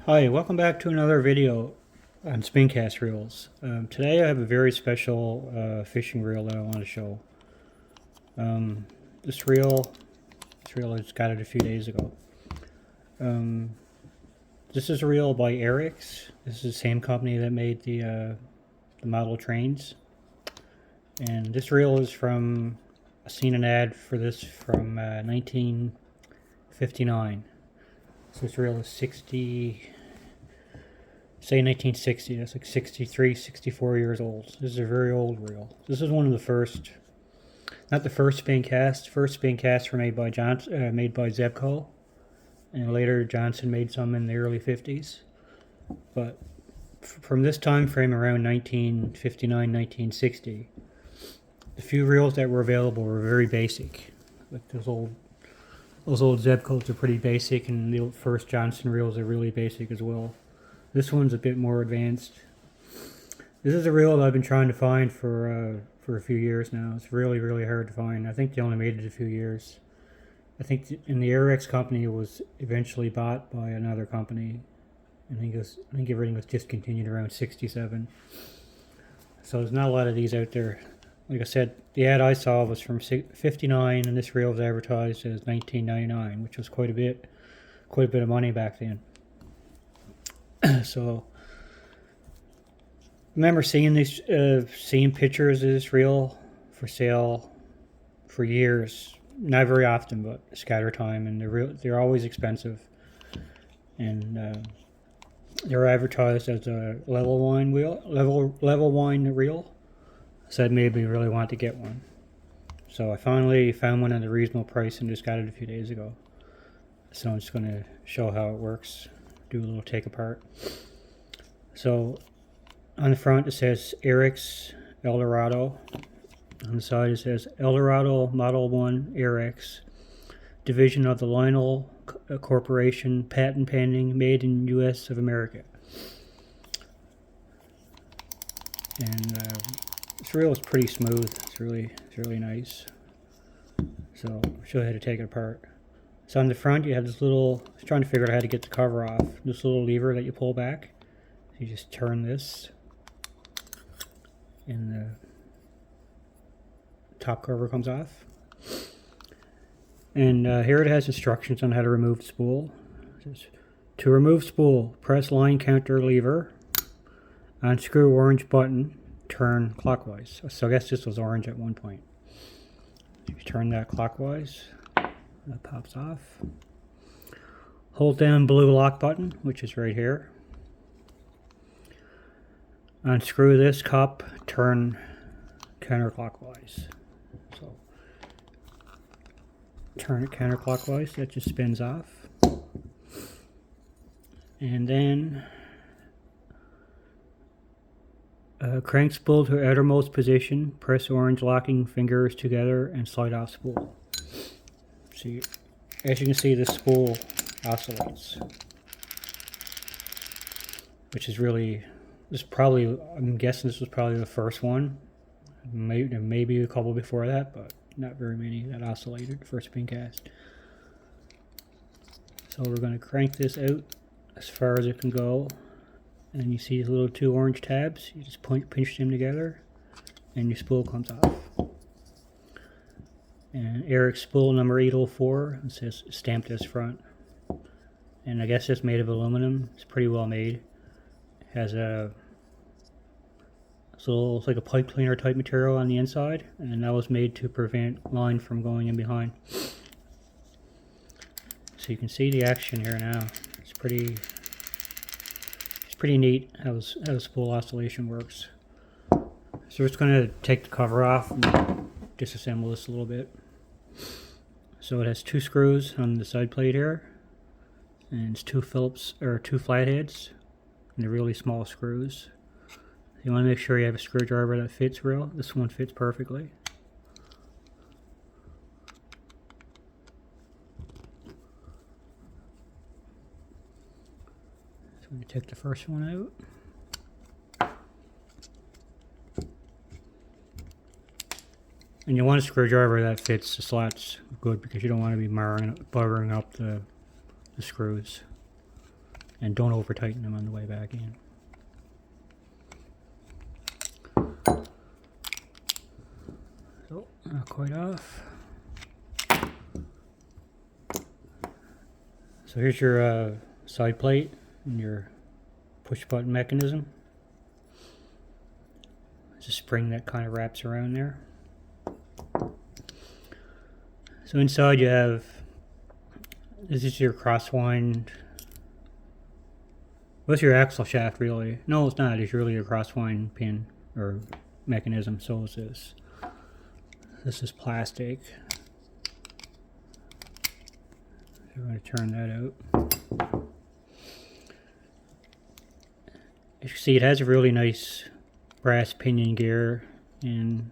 Hi, welcome back to another video on spincast reels. Today I have a very special fishing reel that I want to show. Um, this reel, I just got it a few days ago. Um, this is a reel by Airex. This is the same company that made the model trains. And this reel is from, I seen an ad for this from 1959. So this reel is 60, say 1960, that's like 63, 64 years old. This is a very old reel. This is one of the first, not the first spincast. First spincasts were made by made by Zebco, and later Johnson made some in the early 50s. But from this time frame around 1959, 1960, the few reels that were available were very basic. Like those old Zebcos are pretty basic, and the first Johnson reels are really basic as well. This one's a bit more advanced. This is a reel that I've been trying to find for a few years now. It's really, really hard to find. I think they only made it a few years. I think in the Airex company was eventually bought by another company. I think everything was discontinued around 67. So there's not a lot of these out there. Like I said, the ad I saw was from 59, and this reel was advertised as 1999, which was quite a bit of money back then. So, remember seeing seeing pictures of this reel for sale for years. Not very often, but scatter time, and they're always expensive. And they're advertised as a level wine reel. So I maybe really want to get one. So I finally found one at a reasonable price and just got it a few days ago. So I'm just going to show how it works. Do a little take apart. So on the front it says Airex Eldorado. On the side it says Eldorado Model 1 Airex, division of the Lionel Corporation, patent pending, made in U.S. of America. And this reel is pretty smooth. It's really nice. So I'll show you how to take it apart. So on the front you have this little, I was trying to figure out how to get the cover off. This little lever that you pull back. So you just turn this, and the top cover comes off. And here it has instructions on how to remove the spool. It says, to remove spool, press line counter lever, unscrew orange button, turn clockwise. So I guess this was orange at one point. If you turn that clockwise, that pops off. Hold down blue lock button, which is right here. Unscrew this cup, turn counterclockwise. So turn it counterclockwise, that just spins off. And then crank spool to outermost position, press orange locking fingers together and slide off spool. See, as you can see, this spool oscillates, which is really, I'm guessing this was probably the first one. Maybe a couple before that, but not very many that oscillated for a spincast. So we're going to crank this out as far as it can go, and you see the little two orange tabs. You just pinch them together and your spool comes off. And Airex spool number 804, it says stamped as front. And I guess it's made of aluminum. It's pretty well made. It has it's like a pipe cleaner type material on the inside, and that was made to prevent line from going in behind. So you can see the action here now. It's pretty neat how the spool oscillation works. So we're just going to take the cover off and disassemble this a little bit. So it has two screws on the side plate here, and it's two flatheads, and they're really small screws. You want to make sure you have a screwdriver that fits real. This one fits perfectly. So we take the first one out. And you want a screwdriver that fits the slots good, because you don't want to be buttering up the screws. And don't over tighten them on the way back in. So, not quite off. So here's your side plate and your push button mechanism. There's a spring that kind of wraps around there. So inside you have, this is your crosswind. What's your axle shaft really? No, it's not. It's really your crosswind pin or mechanism. So is this. This is plastic. I'm going to turn that out. As you can see, it has a really nice brass pinion gear, and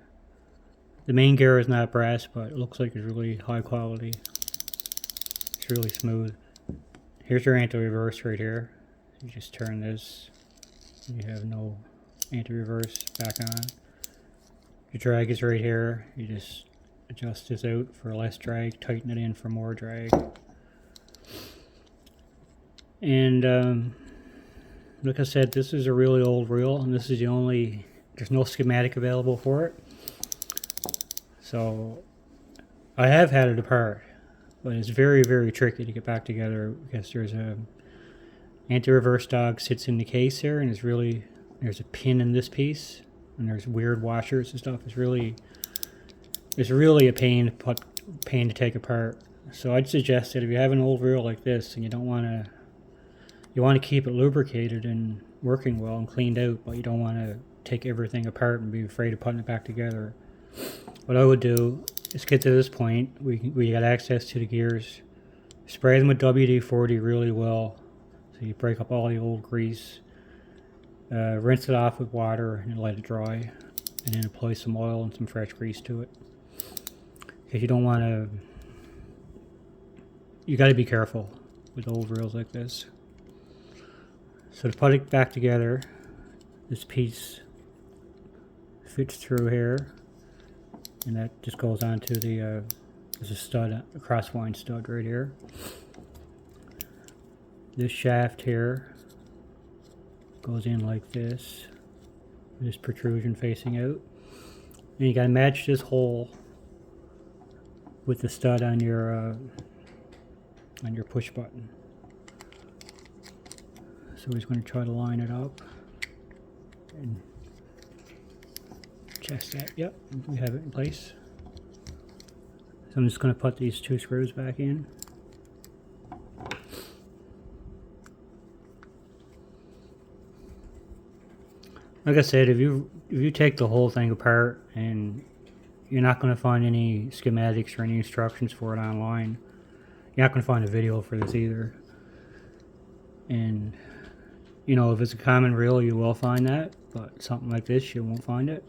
the main gear is not brass, but it looks like it's really high quality. It's really smooth. Here's your anti-reverse right here. You just turn this, and you have no anti-reverse back on. Your drag is right here. You just adjust this out for less drag, tighten it in for more drag. And like I said, this is a really old reel, and this is the only, there's no schematic available for it. So I have had it apart, but it's very, very tricky to get back together because there's a anti-reverse dog sits in the case here, and there's a pin in this piece, and there's weird washers and stuff. It's really a pain to take apart. So I'd suggest that if you have an old reel like this and you want to keep it lubricated and working well and cleaned out, but you don't want to take everything apart and be afraid of putting it back together. What I would do is get to this point, we got access to the gears, spray them with WD-40 really well, so you break up all the old grease, rinse it off with water and let it dry, and then apply some oil and some fresh grease to it. Because you don't want to, you got to be careful with old reels like this. So to put it back together, this piece fits through here, and that just goes onto the, there's a stud, a crosswind stud right here. This shaft here goes in like this protrusion facing out. And you gotta match this hole with the stud on your push button. So we're just going to try to line it up and test that. Yep, we have it in place. So I'm just going to put these two screws back in. Like I said, if you take the whole thing apart, and you're not going to find any schematics or any instructions for it online. You're not going to find a video for this either. And you know, if it's a common reel, you will find that, but something like this, you won't find it.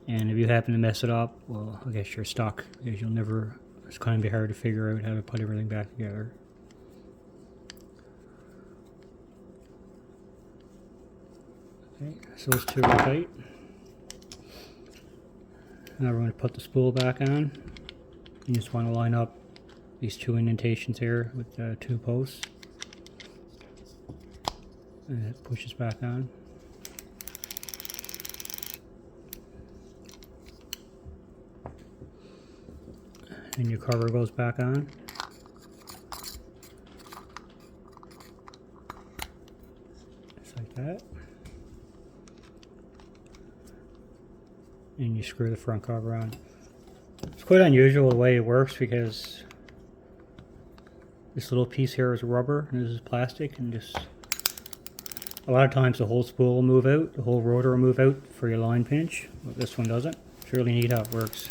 And if you happen to mess it up, well, I guess you're stuck, because you'll never, it's going to be hard to figure out how to put everything back together. Okay, so those two are tight. Now we're going to put the spool back on. You just want to line up these two indentations here with two posts. And it pushes back on. And your cover goes back on. Just like that. And you screw the front cover on. It's quite unusual the way it works, because this little piece here is rubber and this is plastic, and just a lot of times the whole spool will move out, the whole rotor will move out for your line pinch, but this one doesn't. It's really neat how it works.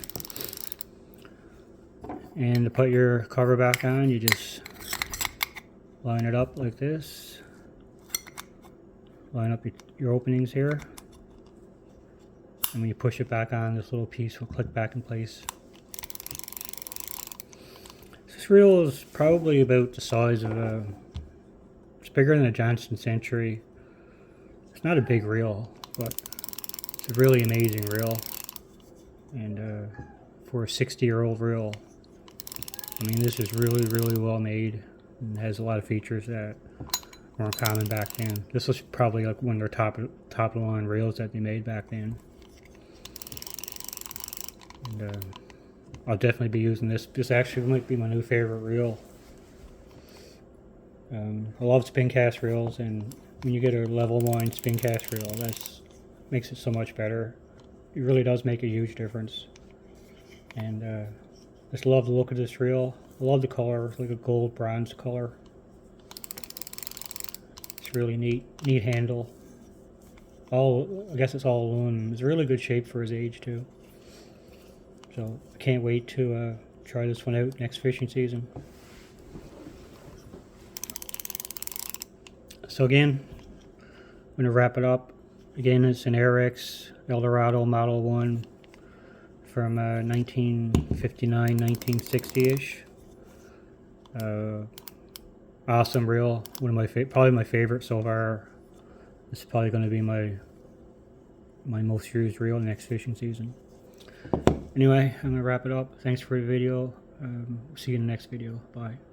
And to put your cover back on, you just line it up like this. Line up your openings here. And when you push it back on, this little piece will click back in place. This reel is probably about the size of a, it's bigger than a Johnson Century. It's not a big reel, but it's a really amazing reel. And for a 60-year-old reel, I mean, this is really, really well made. and has a lot of features that weren't common back then. This was probably like one of their top of the line reels that they made back then. And I'll definitely be using this. This actually might be my new favorite reel. I love spincast reels, and when you get a level line spincast reel, that makes it so much better. It really does make a huge difference. And just love the look of this reel. I love the color. It's like a gold bronze color. It's really neat handle. I guess it's all aluminum. It's a really good shape for his age too. So I can't wait to try this one out next fishing season. So again, I'm going to wrap it up. Again, it's an Airex Eldorado Model 1 from 1959, 1960-ish. Awesome reel. One of my probably my favorite so far. This is probably going to be my most used reel next fishing season. Anyway, I'm going to wrap it up. Thanks for the video. See you in the next video. Bye.